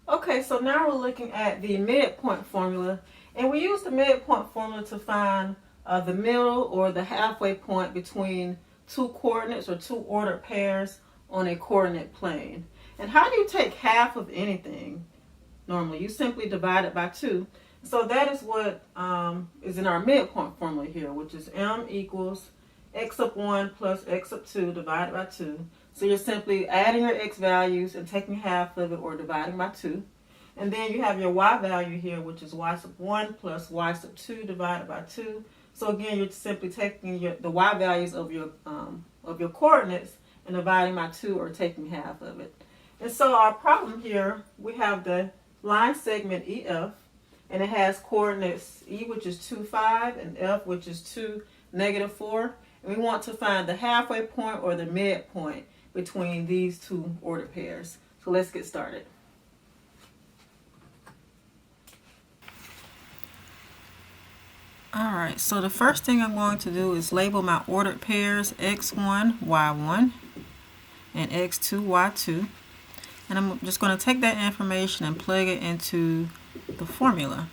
Okay, so now we're looking at the midpoint formula, and we use the midpoint formula to find the middle or the halfway point between two coordinates or two ordered pairs on a coordinate plane. And how do you take half of anything? Normally, you simply divide it by 2. So that is what is in our midpoint formula here, which is m equals x up 1 plus x up 2 divided by 2. So you're simply adding your x values and taking half of it or dividing by 2. And then you have your y value here, which is y sub 1 plus y sub 2 divided by 2. So again, you're simply taking the y values of your coordinates and dividing by 2 or taking half of it. And so our problem here, we have the line segment EF, and it has coordinates E, which is 2, 5, and F, which is 2, negative 4. And we want to find the halfway point or the midpoint between these two ordered pairs. So let's get started. Alright, so the first thing I'm going to do is label my ordered pairs x1, y1, and x2, y2. And I'm just going to take that information and plug it into the formula.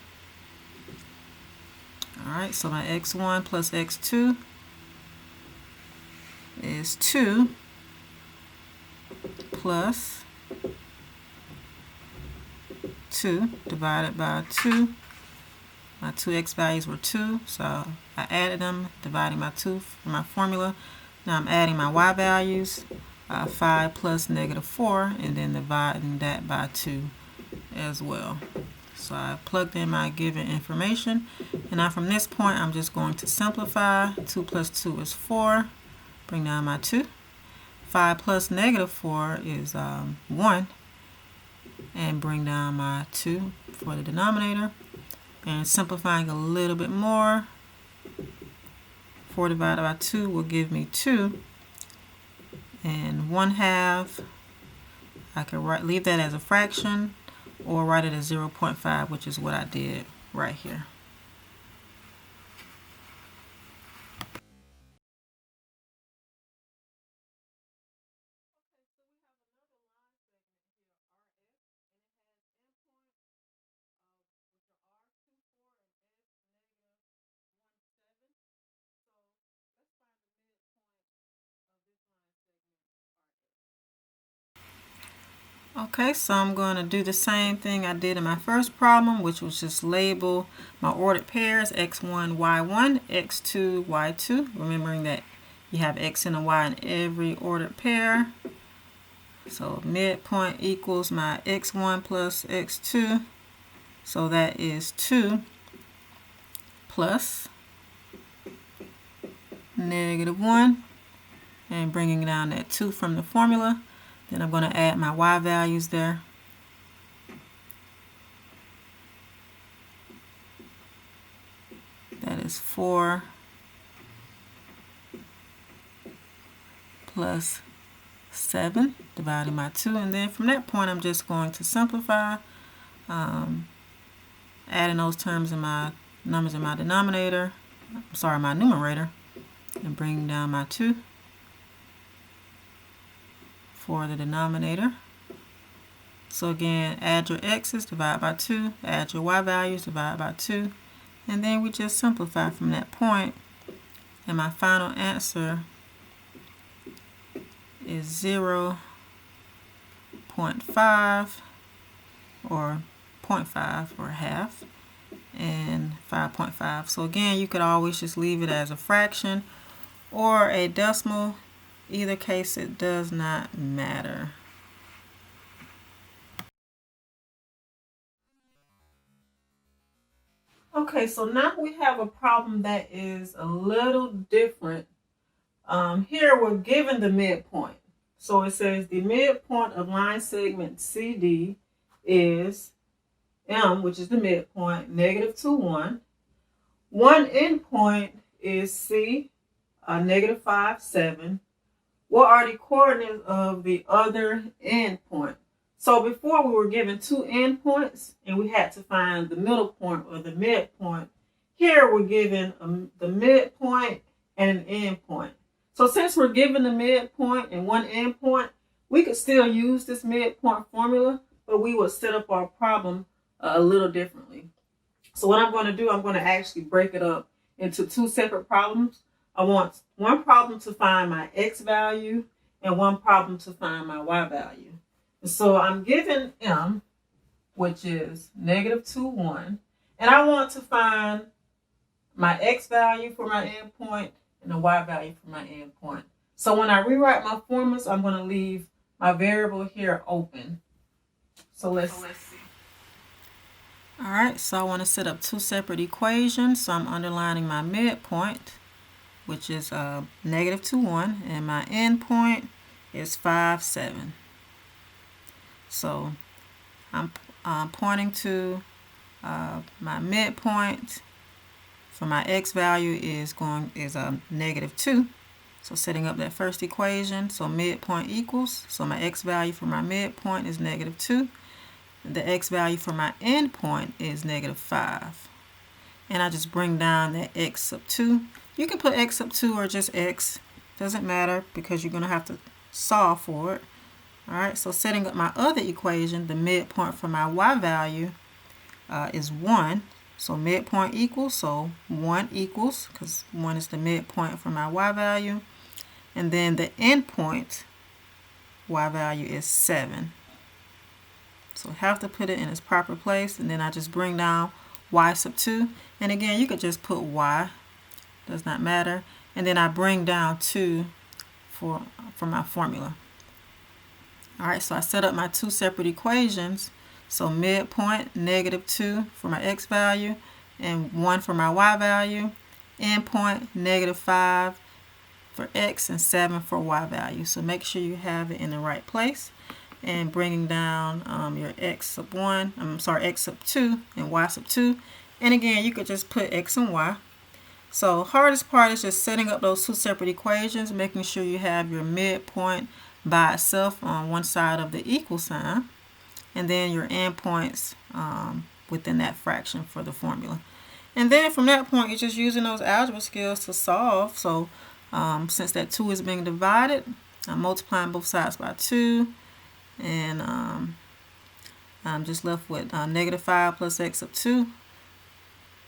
Alright, so my x1 plus x2 is 2 plus 2 divided by 2. My 2x values were 2, so I added them, dividing by 2 for my formula. Now I'm adding my y values, 5 plus negative 4, and then dividing that by 2 as well. So I plugged in my given information, and now from this point I'm just going to simplify. 2 plus 2 is 4, bring down my 2. 5 plus negative 4 is 1, and bring down my 2 for the denominator. And simplifying a little bit more, 4 divided by 2 will give me 2. And 1/2, I can leave that as a fraction or write it as 0.5, which is what I did right here. Okay, so I'm going to do the same thing I did in my first problem, which was just label my ordered pairs x1, y1, x2, y2, remembering that you have x and a y in every ordered pair. So midpoint equals my x1 plus x2, so that is 2 plus negative 1, and bringing down that 2 from the formula. Then I'm going to add my y values there. That is 4 plus 7 dividing by 2. And then from that point, I'm just going to simplify, adding those terms in my numbers in my denominator, my numerator, and bring down my 2 for the denominator. So again, add your x's, divide by 2, add your y values, divide by 2, and then we just simplify from that point, and my final answer is 0.5 or 0.5 or half, and 5.5. So again, you could always just leave it as a fraction or a decimal. Either case, it does not matter. Okay, so now we have a problem that is a little different. Here we're given the midpoint. So it says the midpoint of line segment CD is M, which is the midpoint, negative 2, 1. One endpoint is C, negative 5, 7. What are the coordinates of the other endpoint? So before we were given 2 endpoints and we had to find the middle point or the midpoint. Here we're given the midpoint and an endpoint. So since we're given the midpoint and one endpoint, we could still use this midpoint formula, but we would set up our problem a little differently. So what I'm going to do, I'm going to actually break it up into two separate problems. I want one problem to find my x value and one problem to find my y value. And so I'm given m, which is -2, 1, and I want to find my x value for my endpoint and the y value for my endpoint. So when I rewrite my formulas, I'm going to leave my variable here open. So let's see. All right, so I want to set up two separate equations. So I'm underlining my midpoint, which is -2, 1, and my endpoint is 5, 7. So I'm pointing to my midpoint for my x value is -2. So setting up that first equation, so midpoint equals, so my x value for my midpoint is -2. The x value for my endpoint is -5. And I just bring down that x sub 2. You can put x sub 2 or just x. Doesn't matter because you're going to have to solve for it. All right, so setting up my other equation, the midpoint for my y value is 1. So midpoint equals, so 1 equals, because 1 is the midpoint for my y value. And then the endpoint y value is 7. So I have to put it in its proper place, and then I just bring down y sub 2. And again, you could just put y, does not matter. And then I bring down 2 for my formula. All right, so I set up my two separate equations. So midpoint, -2 for my x value and 1 for my y value. Endpoint, -5 for x and 7 for y value. So make sure you have it in the right place. And bringing down your x sub 2 and y sub 2. And again, you could just put x and y. So hardest part is just setting up those two separate equations, making sure you have your midpoint by itself on one side of the equal sign, and then your endpoints within that fraction for the formula. And then from that point, you're just using those algebra skills to solve. So since that 2 is being divided, I'm multiplying both sides by 2. And I'm just left with -5 plus x sub 2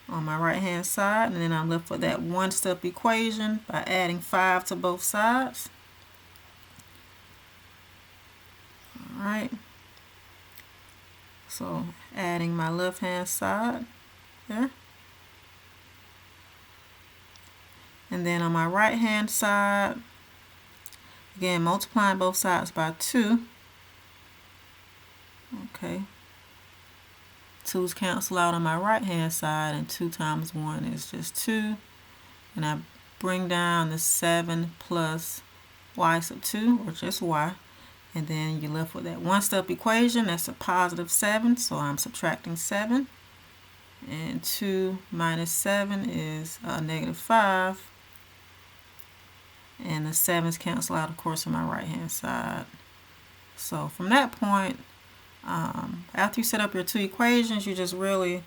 on my right hand side. And then I'm left with that one-step equation by adding 5 to both sides. All right. So adding my left hand side there. And then on my right hand side, again multiplying both sides by 2. Okay. 2's cancel out on my right hand side, and 2 times 1 is just 2. And I bring down the 7 plus y sub 2, or just y. And then you're left with that one-step equation. That's a +7, so I'm subtracting 7. And 2 minus 7 is -5. And the 7's cancel out, of course, on my right-hand side. So from that point, after you set up your two equations, you're just really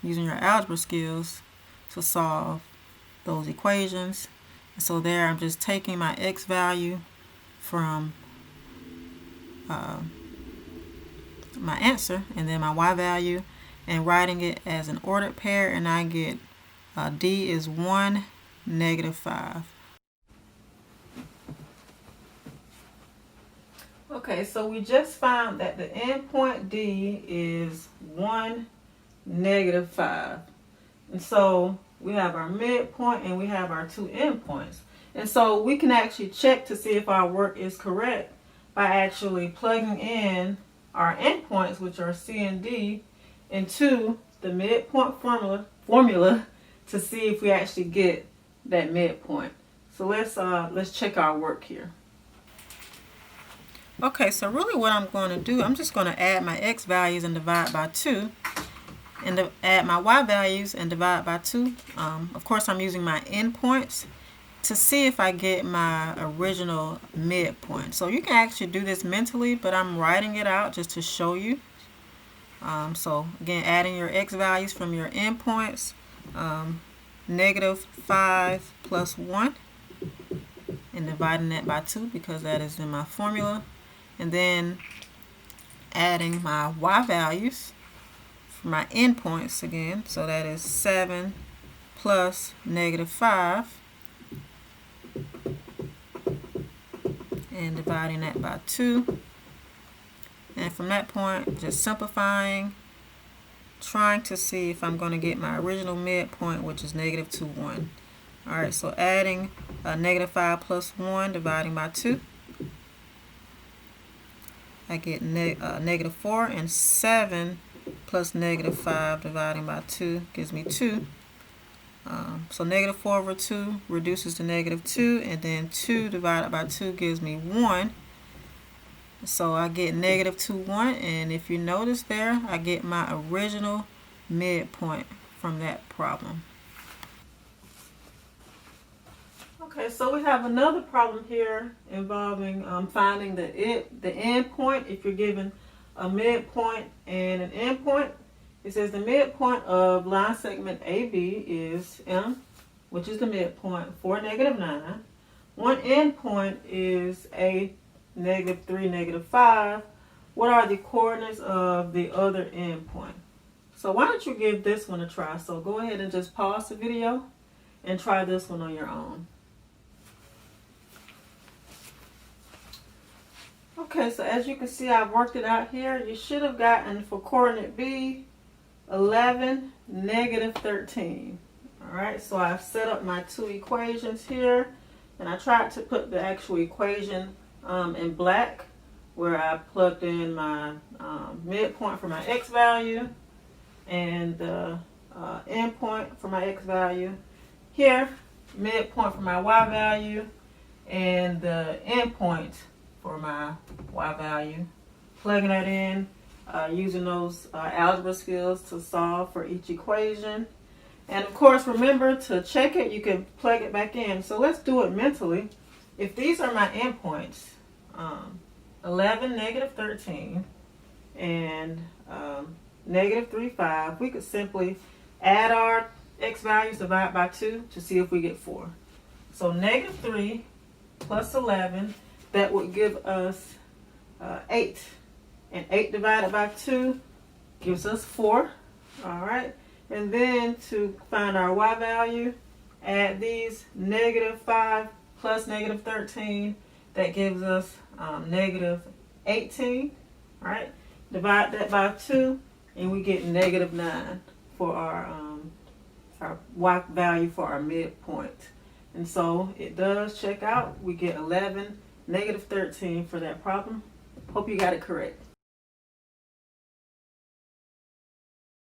using your algebra skills to solve those equations. And so there I'm just taking my x value from my answer and then my y value and writing it as an ordered pair, and I get D is 1, -5. Okay, so we just found that the endpoint D is 1, -5. And so we have our midpoint and we have our two endpoints. And so we can actually check to see if our work is correct by actually plugging in our endpoints, which are C and D, into the midpoint formula to see if we actually get that midpoint. So let's check our work here. Okay, so really what I'm going to do, I'm just going to add my x values and divide by 2, and add my y values and divide by 2. Of course, I'm using my endpoints to see if I get my original midpoint. So you can actually do this mentally, but I'm writing it out just to show you. So again, adding your x values from your endpoints, -5 plus 1, and dividing that by 2 because that is in my formula. And then adding my y values for my endpoints again. So that is 7 plus -5, and dividing that by 2. And from that point, just simplifying, trying to see if I'm going to get my original midpoint, which is -2, 1. Alright, so adding -5 plus 1, dividing by 2. I get -4, and 7 plus -5 dividing by 2 gives me 2. So -4 over 2 reduces to -2, and then 2 divided by 2 gives me 1. So I get -2, 1, and if you notice there, I get my original midpoint from that problem. Okay, so we have another problem here involving finding the endpoint. If you're given a midpoint and an endpoint, it says the midpoint of line segment AB is M, which is the midpoint, for -9. One endpoint is A, -3, -5. What are the coordinates of the other endpoint? So why don't you give this one a try? So go ahead and just pause the video and try this one on your own. Okay, so as you can see, I've worked it out here. You should have gotten for coordinate B 11, -13. Alright, so I've set up my two equations here, and I tried to put the actual equation in black, where I plugged in my midpoint for my x value and the endpoint for my x value. Here, midpoint for my y value and the endpoint for my y value. Plugging that in, using those algebra skills to solve for each equation. And of course, remember to check it. You can plug it back in. So let's do it mentally. If these are my endpoints, 11, -13, and -3, 5, we could simply add our x values, divide by 2 to see if we get 4. So -3 plus 11, that would give us 8. And 8 divided by 2 gives us 4. Alright. And then to find our y value, add these, -5 plus -13. That gives us -18. Alright. Divide that by 2 and we get -9 for our y value for our midpoint. And so it does check out. We get 11, -13 for that problem. Hope you got it correct.